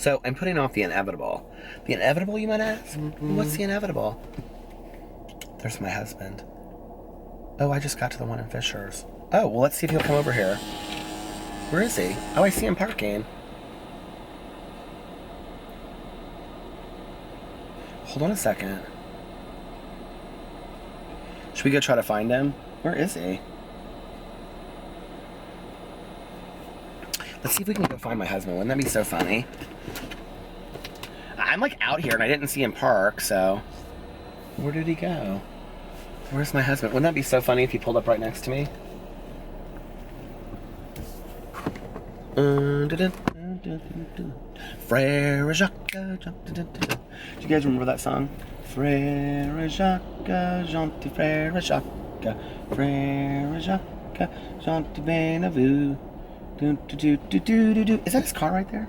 So I'm putting off the inevitable. The inevitable, you might ask? What's the inevitable? There's my husband. Oh, I just got to the one in Fisher's. Oh, well, let's see if he'll come over here. Where is he? Oh, I see him parking. Hold on a second. Should we go try to find him? Where is he? Let's see if we can go find my husband. Wouldn't that be so funny? I'm like out here and I didn't see him park, so... Where did he go? Where's my husband? Wouldn't that be so funny if he pulled up right next to me? Frère Jacques. Do you guys remember that song? Frère Jacques, gentil frère Jacques. Frère Jacques, gentil bien à vous. Is that his car right there?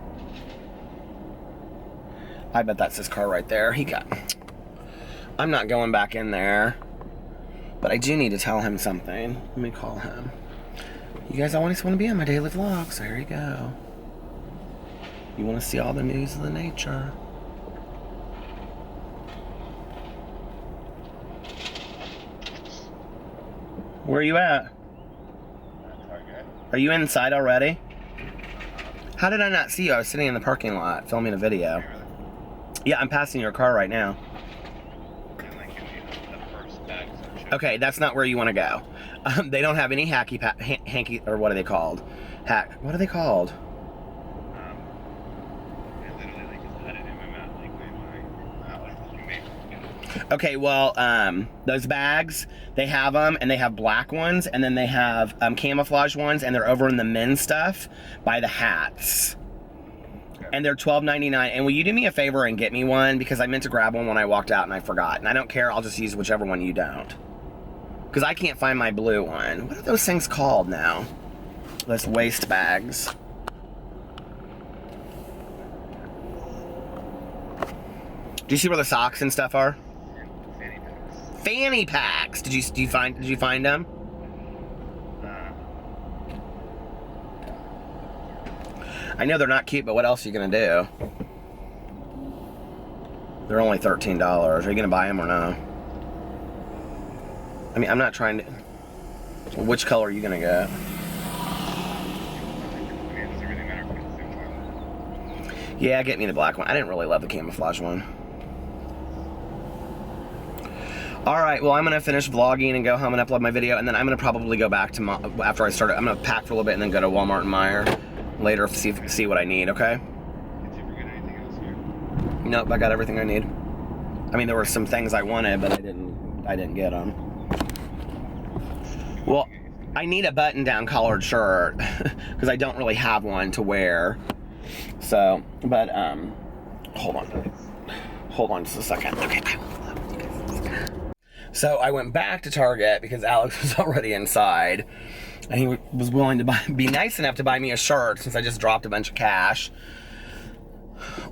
I bet that's his car right there. I'm not going back in there. But I do need to tell him something. Let me call him. You guys always want to be on my daily vlog, so here you go. You want to see all the news of the nature. Where are you at? Are you inside already? How did I not see you? I was sitting in the parking lot filming a video. Yeah, I'm passing your car right now. Okay, that's not where you want to go. They don't have any hanky, or what are they called? What are they called? Okay, well, those bags, they have them, and they have black ones, and then they have camouflage ones, and they're over in the men's stuff by the hats. And they're $12.99. And will you do me a favor and get me one? Because I meant to grab one when I walked out and I forgot. And I don't care, I'll just use whichever one you don't. Because I can't find my blue one. What are those things called now? Those waist bags. Do you see where the socks and stuff are? Fanny packs. Did you find them? I know they're not cute, but what else are you gonna do? They're only $13. Are you gonna buy them or no? I mean, I'm not trying to... Which color are you gonna get? Yeah, get me the black one. I didn't really love the camouflage one. Alright, well, I'm gonna finish vlogging and go home and upload my video, and then I'm gonna probably go back to after I start. I'm gonna pack for a little bit and then go to Walmart and Meijer later, see what I need, okay? Did you forget anything else here? Nope, I got everything I need. I mean, there were some things I wanted, but I didn't get them. Well, I need a button-down collared shirt because I don't really have one to wear. So, but hold on just a second. Okay, bye. So I went back to Target because Alex was already inside, and he was willing to be nice enough to buy me a shirt since I just dropped a bunch of cash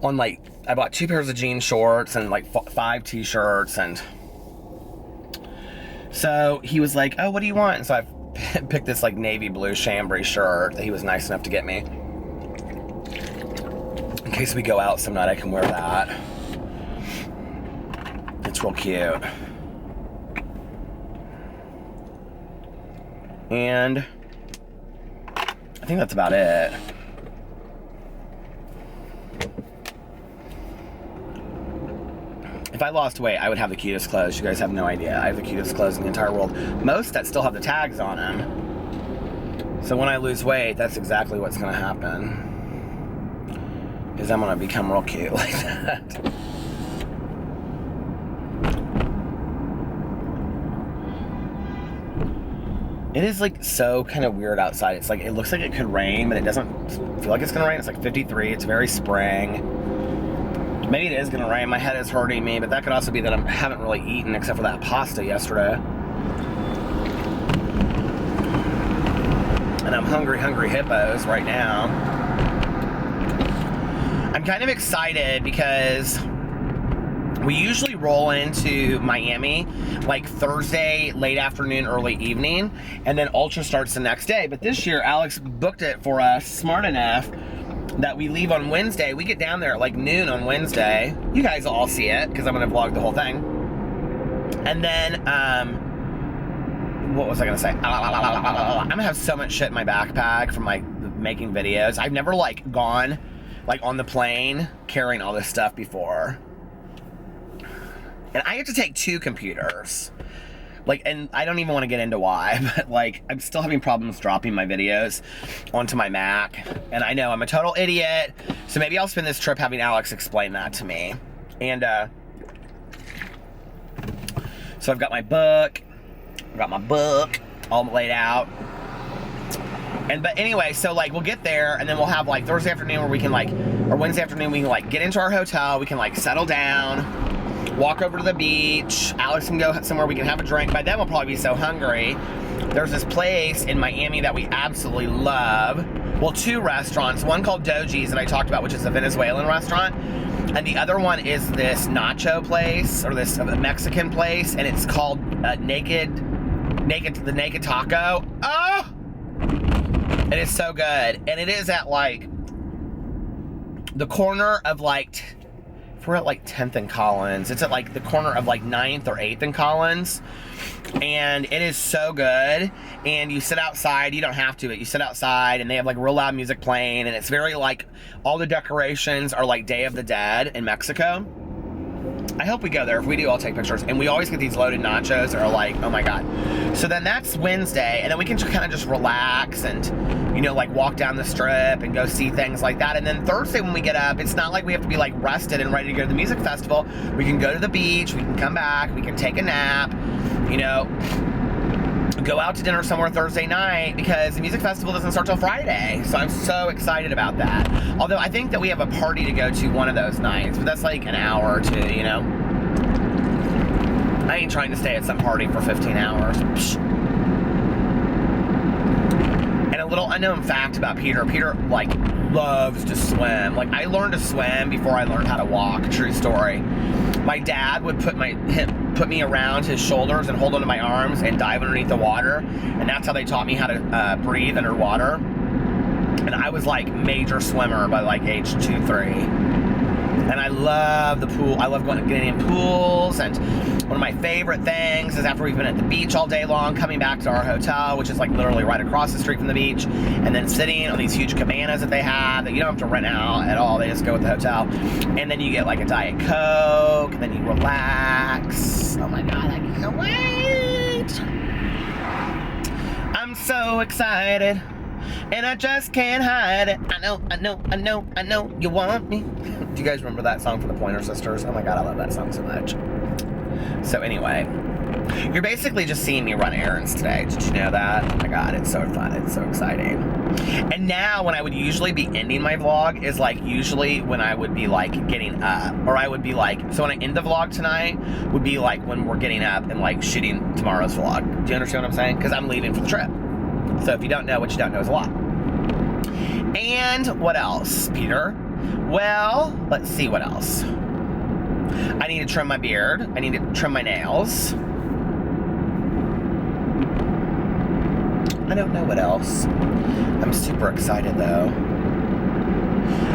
on, like, I bought 2 pairs of jean shorts and like 5 t-shirts, and so he was like, oh, what do you want? And so I picked this like navy blue chambray shirt that he was nice enough to get me. In case we go out some night, I can wear that. It's real cute. And I think that's about it. If I lost weight, I would have the cutest clothes. You guys have no idea. I have the cutest clothes in the entire world. Most that still have the tags on them. So when I lose weight, that's exactly what's gonna happen. Is I'm gonna become real cute like that. It is like so kind of weird outside. It's like, it looks like it could rain, but it doesn't feel like it's gonna rain. It's like 53, it's very spring. Maybe it is gonna rain, my head is hurting me, but that could also be that I haven't really eaten except for that pasta yesterday. And I'm hungry hippos right now. I'm kind of excited because we usually roll into Miami like Thursday, late afternoon, early evening, and then Ultra starts the next day. But this year, Alex booked it for us, smart enough, that we leave on Wednesday. We get down there at like noon on Wednesday. You guys will all see it because I'm gonna vlog the whole thing. And then, what was I gonna say? I'm gonna have so much shit in my backpack from like making videos. I've never like gone like on the plane carrying all this stuff before. And I have to take 2 computers. Like, and I don't even want to get into why, but like, I'm still having problems dropping my videos onto my Mac. And I know I'm a total idiot. So maybe I'll spend this trip having Alex explain that to me. And, so I've got my book. I've got my book all laid out. But anyway, so like we'll get there and then we'll have like Thursday afternoon where we can like, or Wednesday afternoon, we can like get into our hotel. We can like settle down. Walk over to the beach. Alex can go somewhere we can have a drink. By then we'll probably be so hungry. There's this place in Miami that we absolutely love. Well, 2 restaurants. One called Doji's that I talked about, which is a Venezuelan restaurant. And the other one is this nacho place, or this Mexican place, and it's called the Naked Taco. Oh! It is so good. And it is at like the corner of like, we're at like 10th and Collins. It's at like the corner of like 9th or 8th and Collins. And it is so good. And you sit outside. You don't have to, but you sit outside and they have like real loud music playing. And it's very like, all the decorations are like Day of the Dead in Mexico. I hope we go there. If we do, I'll take pictures. And we always get these loaded nachos that are like, oh my God. So then that's Wednesday. And then we can kind of just relax and, you know, like walk down the strip and go see things like that. And then Thursday when we get up, it's not like we have to be like rested and ready to go to the music festival. We can go to the beach. We can come back. We can take a nap, you know, go out to dinner somewhere Thursday night because the music festival doesn't start till Friday. So I'm so excited about that. Although I think that we have a party to go to one of those nights, but that's like an hour or 2, you know. I ain't trying to stay at some party for 15 hours. Psh. And a little unknown fact about Peter. Peter, like, loves to swim. Like, I learned to swim before I learned how to walk. True story. My dad would put me around his shoulders and hold onto my arms and dive underneath the water. And that's how they taught me how to breathe underwater. And I was like major swimmer by like age 2, 3. And I love the pool. I love getting in pools. And one of my favorite things is after we've been at the beach all day long, coming back to our hotel, which is like literally right across the street from the beach, and then sitting on these huge cabanas that they have that you don't have to rent out at all. They just go with the hotel. And then you get like a Diet Coke, and then you relax. Oh my God, I can't wait. I'm so excited. And I just can't hide it. I know you want me. Do you guys remember that song from the Pointer Sisters? Oh my God, I love that song so much. So anyway, you're basically just seeing me run errands today. Did you know that? Oh my God, it's so fun. It's so exciting. And now when I would usually be ending my vlog is like usually when I would be like getting up. Or I would be like, so when I end the vlog tonight would be like when we're getting up and like shooting tomorrow's vlog. Do you understand what I'm saying? Because I'm leaving for the trip. So if you don't know, what you don't know is a lot. And what else, Peter? Well, let's see what else. I need to trim my beard. I need to trim my nails. I don't know what else. I'm super excited though.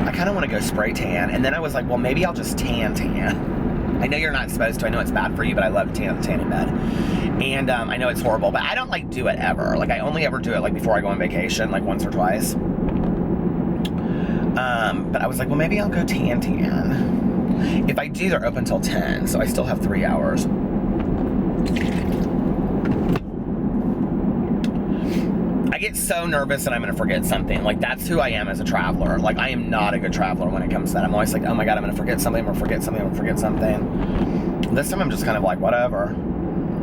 I kind of want to go spray tan. And then I was like, well, maybe I'll just tan. I know you're not supposed to. I know it's bad for you, but I love to tan on the tanning bed. And I know it's horrible, but I don't like do it ever. Like I only ever do it like before I go on vacation, like once or twice. But I was like, well, maybe I'll go tan. If I do, they're open till 10, so I still have 3 hours. I get so nervous that I'm gonna forget something. Like that's who I am as a traveler. Like I am not a good traveler when it comes to that. I'm always like, oh my God, I'm gonna forget something, I'm gonna forget something, I'm gonna forget something. This time I'm just kind of like, whatever.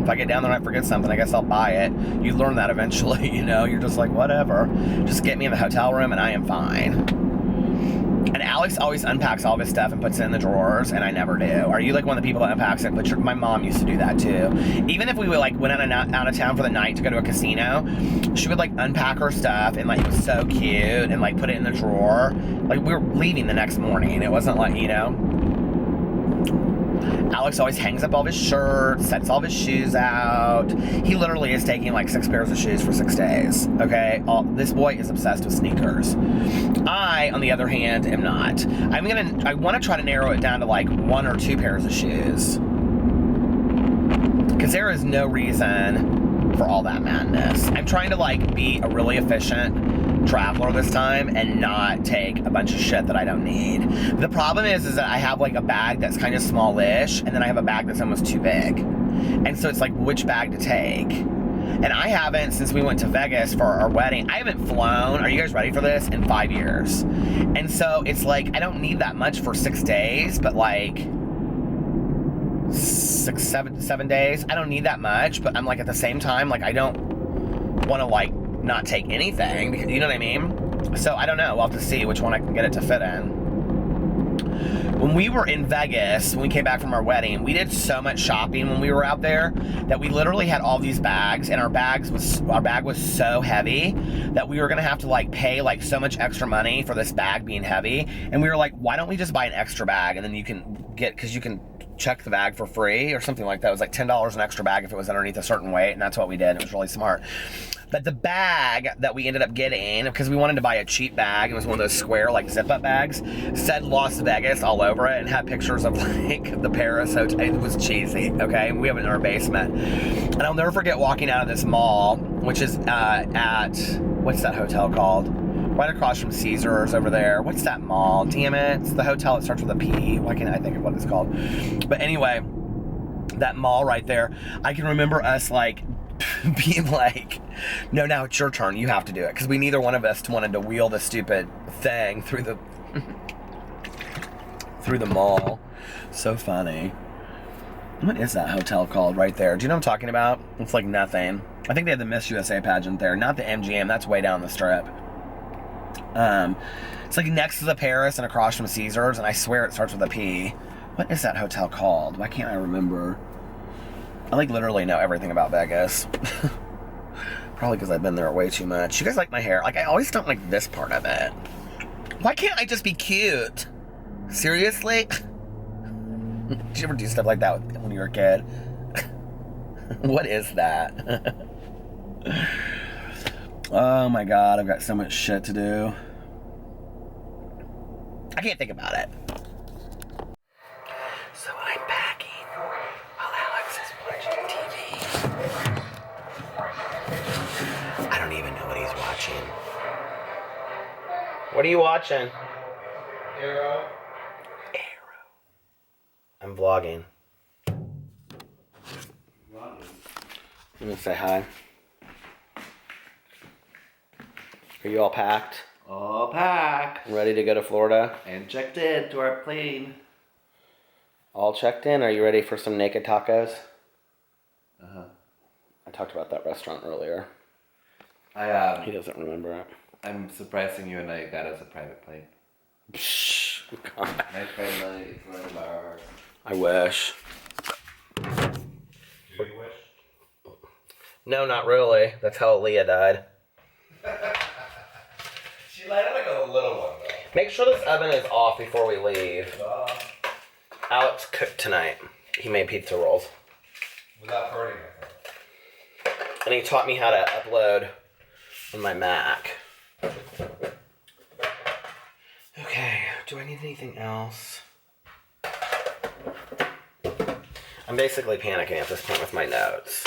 If I get down there and I forget something, I guess I'll buy it. You learn that eventually, you know? You're just like, whatever. Just get me in the hotel room and I am fine. And Alex always unpacks all of his stuff and puts it in the drawers, and I never do. Are you like one of the people that unpacks it? But my mom used to do that too. Even if we would like went out of town for the night to go to a casino, she would like unpack her stuff and like it was so cute and like put it in the drawer. Like we were leaving the next morning. It wasn't like, you know. Alex always hangs up all of his shirts, sets all of his shoes out. He literally is taking like 6 pairs of shoes for 6 days, okay? This boy is obsessed with sneakers. I, on the other hand, am not. I want to try to narrow it down to like 1 or 2 pairs of shoes. Because there is no reason for all that madness. I'm trying to like be a really efficient traveler this time and not take a bunch of shit that I don't need. The problem is that I have like a bag that's kind of smallish, and then I have a bag that's almost too big. And so it's like which bag to take. And I haven't, since we went to Vegas for our wedding, I haven't flown, are you guys ready for this, in 5 years. And so it's like, I don't need that much for 6 days, but like 7 days. I don't need that much, but I'm like at the same time, like I don't want to like not take anything, because, you know what I mean? So I don't know, we'll have to see which one I can get it to fit in. When we were in Vegas, when we came back from our wedding, we did so much shopping when we were out there that we literally had all these bags, and our bag was so heavy that we were gonna have to like pay like so much extra money for this bag being heavy. And we were like, why don't we just buy an extra bag, and then you can get, because you can check the bag for free or something like that. It was like $10 an extra bag if it was underneath a certain weight, and that's what we did. It was really smart. But the bag that we ended up getting, because we wanted to buy a cheap bag, it was one of those square like zip-up bags, said Las Vegas all over it and had pictures of like the Paris hotel. It was cheesy, okay? We have it in our basement. And I'll never forget walking out of this mall, which is at, what's that hotel called? Right across from Caesars over there. What's that mall? Damn it. It's the hotel that starts with a P. Why can't I think of what it's called? But anyway, that mall right there, I can remember us like being like, no, now it's your turn. You have to do it. Because we neither one of us wanted to wheel the stupid thing through the through the mall. So funny. What is that hotel called right there? Do you know what I'm talking about? It's like nothing. I think they had the Miss USA pageant there. Not the MGM. That's way down the strip. It's like next to the Paris and across from Caesars, and I swear it starts with a P. What is that hotel called? Why can't I remember? I like literally know everything about Vegas. Probably because I've been there way too much. You guys like my hair? Like, I always don't like this part of it. Why can't I just be cute? Seriously? Did you ever do stuff like that when you were a kid? What is that? Oh my god, I've got so much shit to do. I can't think about it. So I'm packing while Alex is watching TV. I don't even know what he's watching. What are you watching? Arrow. I'm vlogging. Let me say hi. Are you all packed? All packed. Ready to go to Florida? And checked in to our plane. All checked in? Are you ready for some naked tacos? Uh-huh. I talked about that restaurant earlier. He doesn't remember it. I'm surprising you and I got us a private plane. Psh, God. My friend Lily is one of ours. I wish. Do you wish? No, not really. That's how Leah died. She landed like a little one though. Make sure this oven is off before we leave. Alex cooked tonight. He made pizza rolls. Without hurting her. And he taught me how to upload on my Mac. Okay, do I need anything else? I'm basically panicking at this point with my notes.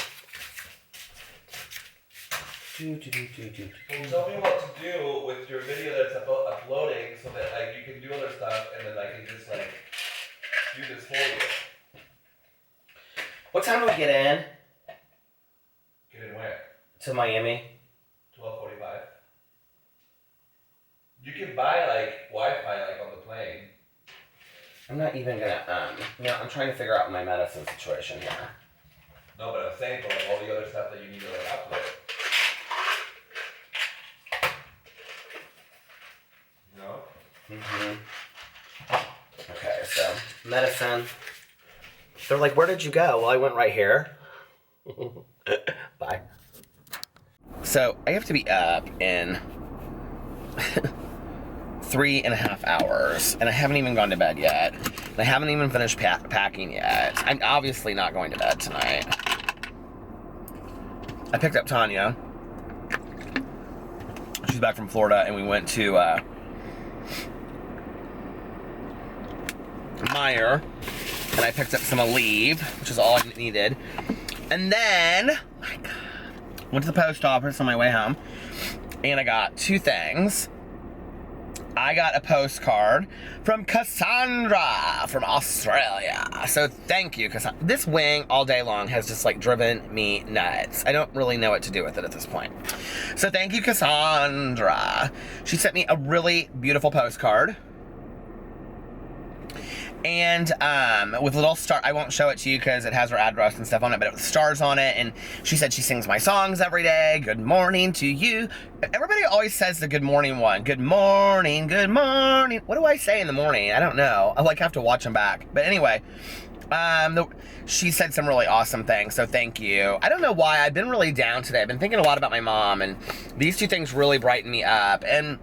Well, tell me what to do with your video that's uploading so that like you can do other stuff and then I can just like do this for you. What time do we get in? Get in where? To Miami? 12:45. You can buy like Wi-Fi like on the plane. I'm not even gonna, I'm trying to figure out my medicine situation here. No, but I'm saying for like, all the other stuff that you need to like upload. No? Okay, so, medicine. They're like, where did you go? Well, I went right here. Bye. So, I have to be up in 3.5 hours, and I haven't even gone to bed yet. And I haven't even finished packing yet. I'm obviously not going to bed tonight. I picked up Tanya. She's back from Florida, and we went to Meijer, and I picked up some Aleve, which is all I needed. And then, oh my God, went to the post office on my way home, and I got 2 things. I got a postcard from Cassandra from Australia. So thank you, Cassandra. This wing all day long has just like driven me nuts. I don't really know what to do with it at this point. So thank you, Cassandra. She sent me a really beautiful postcard. And with little star, I won't show it to you because it has her address and stuff on it, but it with stars on it. And she said she sings my songs every day. Good morning to you. Everybody always says the good morning one. Good morning, good morning. What do I say in the morning? I don't know. I have to watch them back. But anyway, she said some really awesome things, so thank you. I don't know why. I've been really down today. I've been thinking a lot about my mom, and these 2 things really brighten me up. And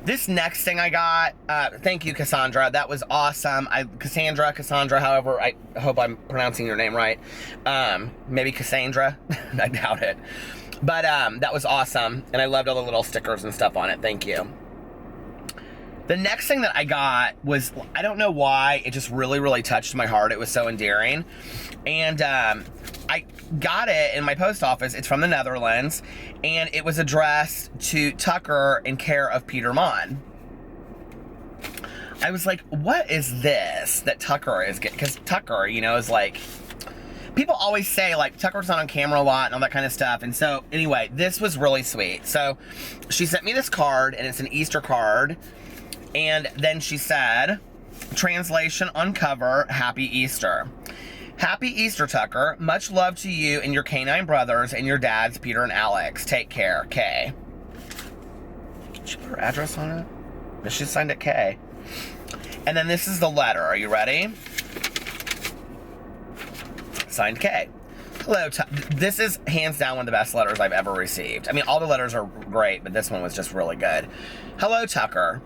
this next thing I got, thank you, Cassandra. That was awesome. Cassandra, however, I hope I'm pronouncing your name right. Maybe Cassandra. I doubt it. But that was awesome, and I loved all the little stickers and stuff on it. Thank you. The next thing that I got was, I don't know why, it just really, really touched my heart. It was so endearing. And I got it in my post office. It's from the Netherlands, and it was addressed to Tucker in care of Peter Monn. I was like, what is this that Tucker is getting? Because Tucker, you know, is like, people always say, like, Tucker's not on camera a lot and all that kind of stuff. And so, anyway, this was really sweet. So, she sent me this card, and it's an Easter card. And then she said, translation on cover, Happy Easter. Happy Easter, Tucker. Much love to you and your canine brothers and your dads, Peter and Alex. Take care, Kay. Did she put her address on it? But she signed it Kay. And then this is the letter. Are you ready? Signed Kay. Hello, this is hands down one of the best letters I've ever received. I mean, all the letters are great, but this one was just really good. Hello, Tucker.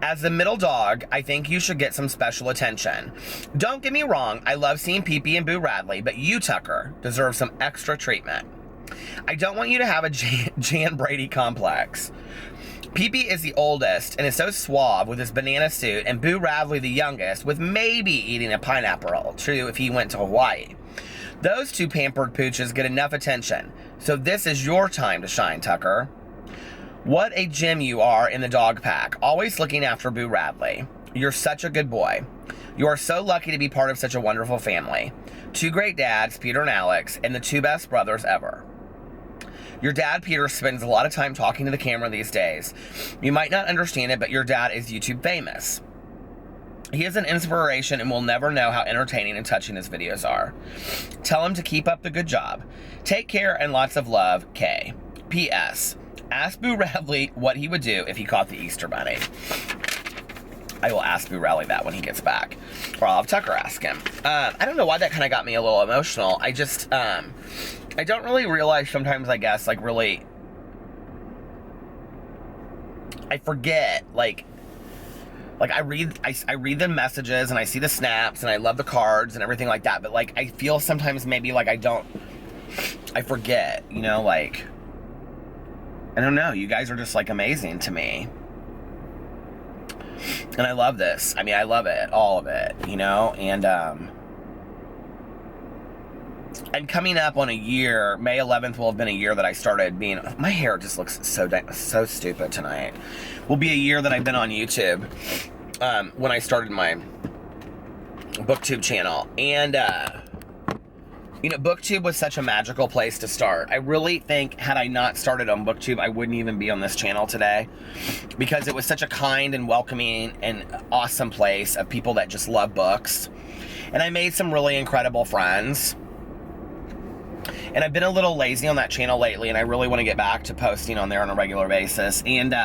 As the middle dog, I think you should get some special attention. Don't get me wrong, I love seeing Pee-Pee and Boo Radley, but you, Tucker, deserve some extra treatment. I don't want you to have a Jan Brady complex. Pee-Pee is the oldest and is so suave with his banana suit, and Boo Radley the youngest with maybe eating a pineapple or two if he went to Hawaii. Those 2 pampered pooches get enough attention, so this is your time to shine, Tucker. What a gem you are in the dog pack, always looking after Boo Radley. You're such a good boy. You are so lucky to be part of such a wonderful family. 2 great dads, Peter and Alex, and the 2 best brothers ever. Your dad, Peter, spends a lot of time talking to the camera these days. You might not understand it, but your dad is YouTube famous. He is an inspiration and will never know how entertaining and touching his videos are. Tell him to keep up the good job. Take care and lots of love, Kay. P.S. Ask Boo Radley what he would do if he caught the Easter Bunny. I will ask Boo Radley that when he gets back. Or I'll have Tucker ask him. I don't know why that kind of got me a little emotional. I just, I don't really realize sometimes, I guess, like, really, I forget, like I read the messages, and I see the snaps, and I love the cards and everything like that, but, like, I feel sometimes maybe, like, I forget, you know, like, I don't know, you guys are just, like, amazing to me. And I love this. I mean, I love it, all of it, you know, and coming up on a year, May 11th will have been a year that I started being, my hair just looks so stupid tonight. Will be a year that I've been on YouTube, when I started my BookTube channel, and, you know, BookTube was such a magical place to start. I really think had I not started on BookTube, I wouldn't even be on this channel today, because it was such a kind and welcoming and awesome place of people that just love books. And I made some really incredible friends. And I've been a little lazy on that channel lately, and I really want to get back to posting on there on a regular basis. And,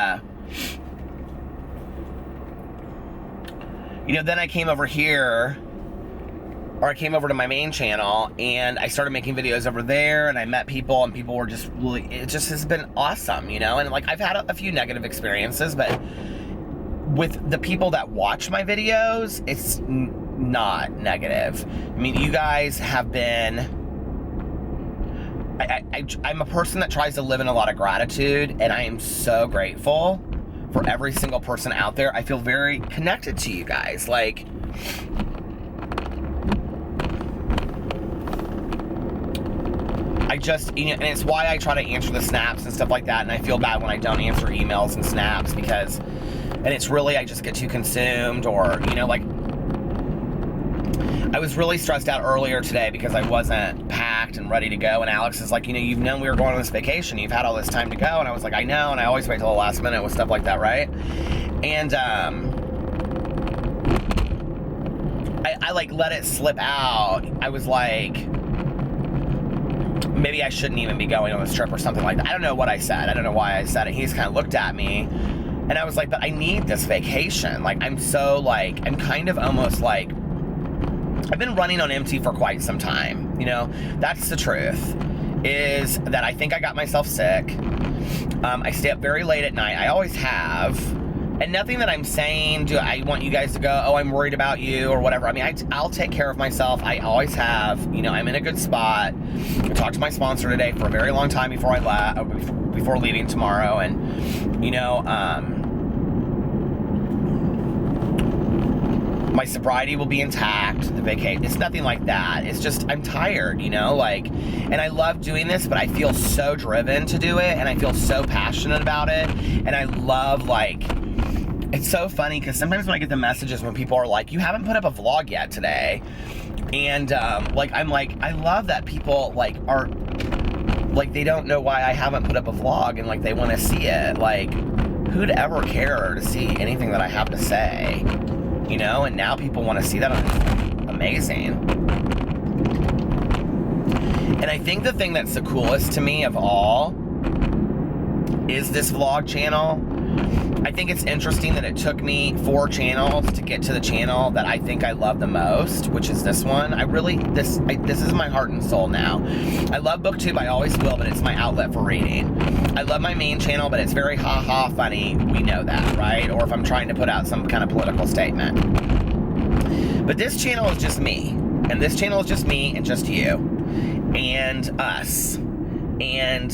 you know, then I came over here or I came over to my main channel and I started making videos over there, and I met people, and people were just really, it just has been awesome, you know? And like, I've had a few negative experiences, but with the people that watch my videos, it's not negative. I mean, you guys have been, I'm a person that tries to live in a lot of gratitude, and I am so grateful for every single person out there. I feel very connected to you guys. Like, I just, you know, and it's why I try to answer the snaps and stuff like that, and I feel bad when I don't answer emails and snaps, because, and it's really, I just get too consumed, or, you know, like, I was really stressed out earlier today because I wasn't packed and ready to go, and Alex is like, you know, you've known we were going on this vacation, you've had all this time to go, and I was like, I know, and I always wait till the last minute with stuff like that, right? And, I like let it slip out. I was like, maybe I shouldn't even be going on this trip or something like that. I don't know what I said. I don't know why I said it. He just kind of looked at me, and I was like, but I need this vacation. Like, I'm so like, I'm kind of almost like, I've been running on empty for quite some time, you know? That's the truth, is that I think I got myself sick. I stay up very late at night. I always have. And nothing that I'm saying, do I want you guys to go, oh, I'm worried about you or whatever. I mean, I'll take care of myself. I always have. You know, I'm in a good spot. I talked to my sponsor today for a very long time before I left, before leaving tomorrow. And, you know, my sobriety will be intact, the vacation. It's nothing like that. It's just, I'm tired, you know, like, and I love doing this, but I feel so driven to do it, and I feel so passionate about it, and I love, like, it's so funny, because sometimes when I get the messages when people are like, you haven't put up a vlog yet today, and, like, I'm like, I love that people, like, are, like, they don't know why I haven't put up a vlog, and, like, they want to see it. Like, who'd ever care to see anything that I have to say? You know, and now people want to see that. Amazing. And I think the thing that's the coolest to me of all is this vlog channel. I think it's interesting that it took me 4 channels to get to the channel that I think I love the most, which is this one. I really, this is my heart and soul now. I love BookTube, I always will, but it's my outlet for reading. I love my main channel, but it's very ha-ha funny. We know that, right? Or if I'm trying to put out some kind of political statement. But this channel is just me. And this channel is just me and just you. And us. And,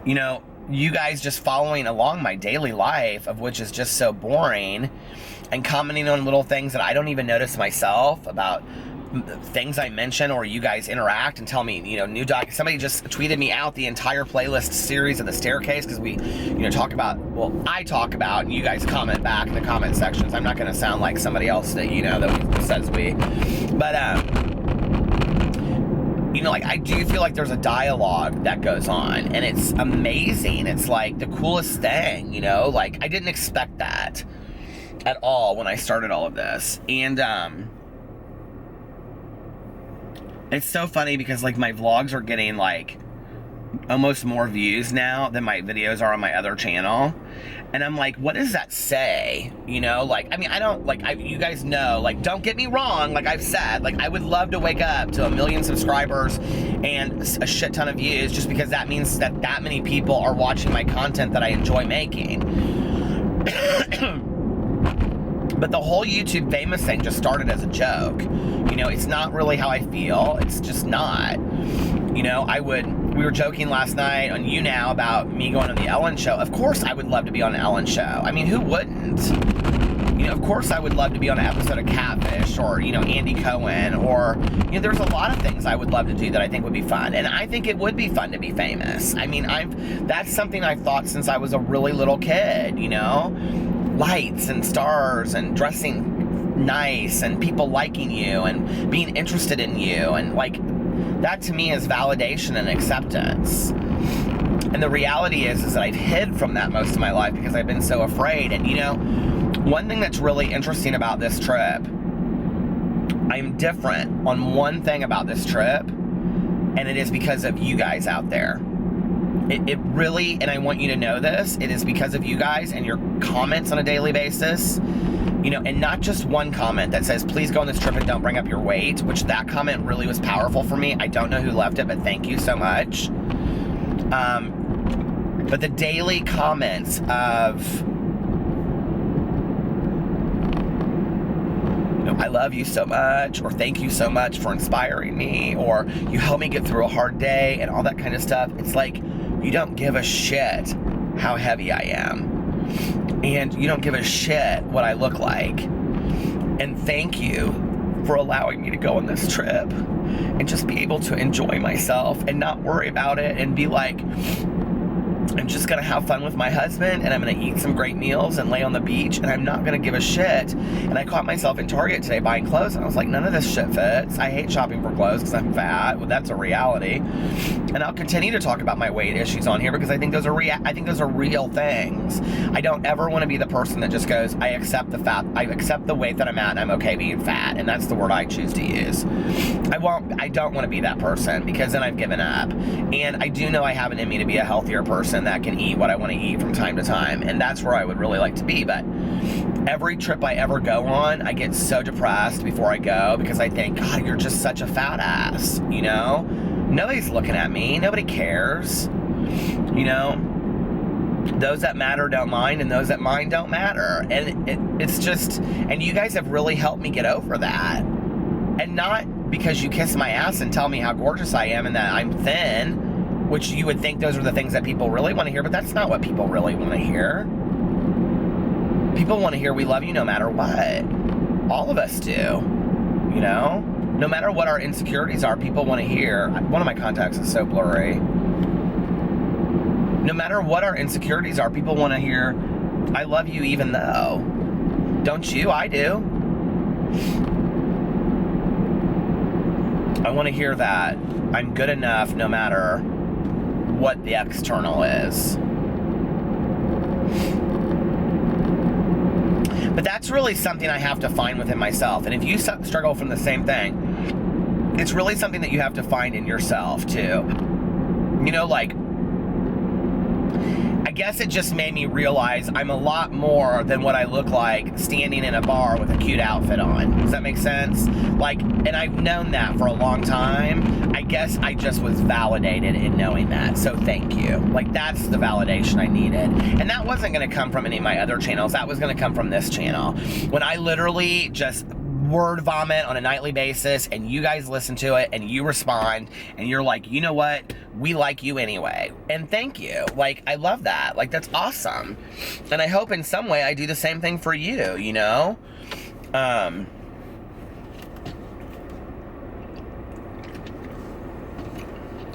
you know, you guys just following along my daily life, of which is just so boring, and commenting on little things that I don't even notice myself about things I mention, or you guys interact and tell me, you know, somebody just tweeted me out the entire playlist series of The Staircase, because we, you know, talk about, well, I talk about, and you guys comment back in the comment sections. I'm not going to sound like somebody else that, you know, that says we, but, you know, like, I do feel like there's a dialogue that goes on, and it's amazing. It's like the coolest thing, you know, like, I didn't expect that at all when I started all of this. And, it's so funny because, like, my vlogs are getting, like, almost more views now than my videos are on my other channel. And I'm like, what does that say? You know, like, I mean, I don't, like, you guys know, like, don't get me wrong, like I've said, like, I would love to wake up to 1 million subscribers and a shit ton of views, just because that means that that many people are watching my content that I enjoy making. But the whole YouTube famous thing just started as a joke. You know, it's not really how I feel. It's just not. You know, we were joking last night on You Now about me going on the Ellen show. Of course I would love to be on an Ellen show. I mean, who wouldn't? You know, of course I would love to be on an episode of Catfish, or, you know, Andy Cohen, or, you know, there's a lot of things I would love to do that I think would be fun. And I think it would be fun to be famous. I mean, that's something I've thought since I was a really little kid, you know? Lights and stars and dressing nice and people liking you and being interested in you, and, like, that to me is validation and acceptance. And the reality is that I've hid from that most of my life because I've been so afraid. And, you know, one thing that's really interesting about this trip, I'm different on one thing about this trip, and it is because of you guys out there. It really, and I want you to know this, it is because of you guys and your comments on a daily basis You know, and not just one comment that says, please go on this trip and don't bring up your weight, which that comment really was powerful for me. I don't know who left it, but thank you so much. But the daily comments of, you know, I love you so much, or thank you so much for inspiring me, or you helped me get through a hard day, and all that kind of stuff. It's like, you don't give a shit how heavy I am. And you don't give a shit what I look like. And thank you for allowing me to go on this trip and just be able to enjoy myself and not worry about it and be like, I'm just gonna have fun with my husband and I'm gonna eat some great meals and lay on the beach and I'm not gonna give a shit. And I caught myself in Target today buying clothes and I was like, none of this shit fits. I hate shopping for clothes because I'm fat. Well, that's a reality. And I'll continue to talk about my weight issues on here because I think those are real things. I don't ever want to be the person that just goes, I accept the fat, I accept the weight that I'm at and I'm okay being fat. And that's the word I choose to use. I don't want to be that person because then I've given up. And I do know I have it in me to be a healthier person that can eat what I want to eat from time to time. And that's where I would really like to be. But every trip I ever go on, I get so depressed before I go because I think, God, you're just such a fat ass, you know? Nobody's looking at me. Nobody cares. You know? Those that matter don't mind, and those that mind don't matter. And it's just, and you guys have really helped me get over that. And not because you kiss my ass and tell me how gorgeous I am and that I'm thin, which you would think those are the things that people really want to hear, but that's not what people really want to hear. People want to hear we love you no matter what. All of us do. You know? No matter what our insecurities are, people want to hear. One of my contacts is so blurry. No matter what our insecurities are, people want to hear, I love you even though. Don't you? I do. I want to hear that I'm good enough no matter what the external is. But that's really something I have to find within myself. And if you struggle from the same thing, it's really something that you have to find in yourself too. You know, like, I guess it just made me realize I'm a lot more than what I look like standing in a bar with a cute outfit on. Does that make sense? Like, and I've known that for a long time. I guess I just was validated in knowing that. So thank you. Like, that's the validation I needed. And that wasn't going to come from any of my other channels. That was going to come from this channel. When I literally just word vomit on a nightly basis and you guys listen to it and you respond and you're like, you know what, we like you anyway, and thank you. Like, I love that. Like, that's awesome. And I hope in some way I do the same thing for you, you know?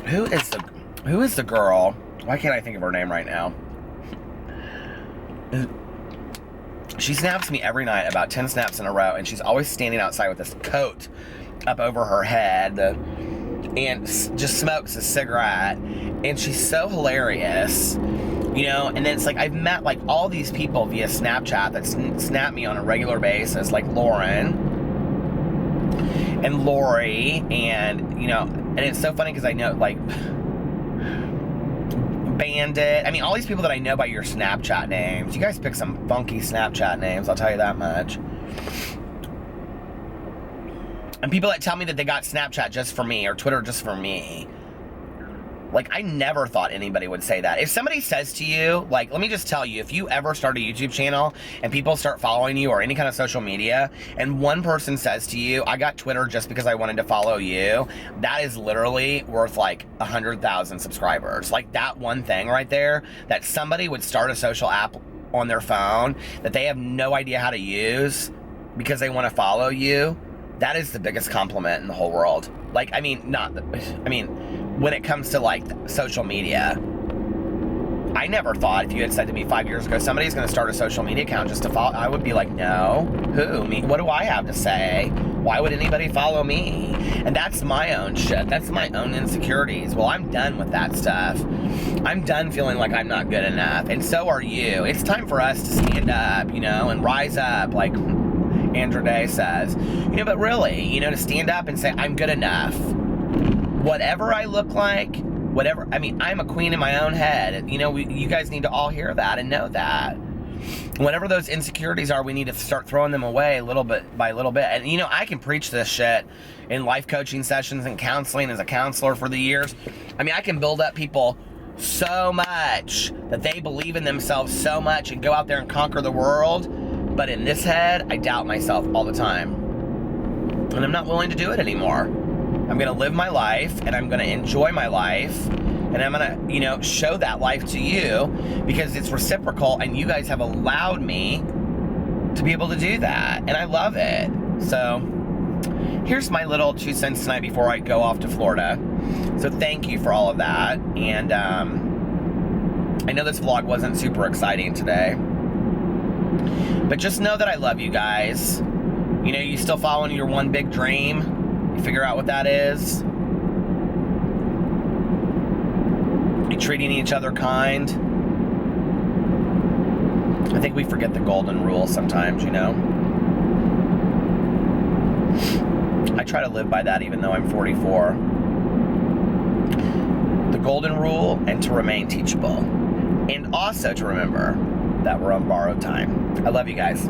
Who is the girl? Why can't I think of her name right now? She snaps me every night, about 10 snaps in a row, and she's always standing outside with this coat up over her head and just smokes a cigarette. And she's so hilarious, you know? And then it's like, I've met like all these people via Snapchat that snap me on a regular basis, like Lauren and Lori, and, you know, and it's so funny because I know, like, Bandit. I mean, all these people that I know by your Snapchat names. You guys pick some funky Snapchat names, I'll tell you that much. And people that tell me that they got Snapchat just for me or Twitter just for me. Like, I never thought anybody would say that. If somebody says to you, like, let me just tell you, if you ever start a YouTube channel and people start following you or any kind of social media, and one person says to you, I got Twitter just because I wanted to follow you, that is literally worth like 100,000 subscribers. Like, that one thing right there, that somebody would start a social app on their phone that they have no idea how to use because they want to follow you, that is the biggest compliment in the whole world. Like, I mean, when it comes to like social media, I never thought, if you had said to me 5 years ago, somebody's going to start a social media account just to follow, I would be like, no, who, me? What do I have to say? Why would anybody follow me? And that's my own shit. That's my own insecurities. Well, I'm done with that stuff. I'm done feeling like I'm not good enough. And so are you. It's time for us to stand up, you know, and rise up, like Andrew Day says, you know, but really, you know, to stand up and say, I'm good enough. Whatever I look like, whatever, I mean, I'm a queen in my own head. You know, you guys need to all hear that and know that. whatever those insecurities are, we need to start throwing them away little bit by little bit. And you know, I can preach this shit in life coaching sessions and counseling as a counselor for the years. I mean, I can build up people so much that they believe in themselves so much and go out there and conquer the world. But in this head, I doubt myself all the time. And I'm not willing to do it anymore. I'm going to live my life, and I'm going to enjoy my life, and I'm going to, you know, show that life to you because it's reciprocal, and you guys have allowed me to be able to do that, and I love it. So here's my little 2 cents tonight before I go off to Florida. So thank you for all of that, and I know this vlog wasn't super exciting today, but just know that I love you guys. You know, you still following your one big dream. You figure out what that is. You treating each other kind. I think we forget the golden rule sometimes, you know. I try to live by that even though I'm 44. The golden rule, and to remain teachable. And also to remember that we're on borrowed time. I love you guys.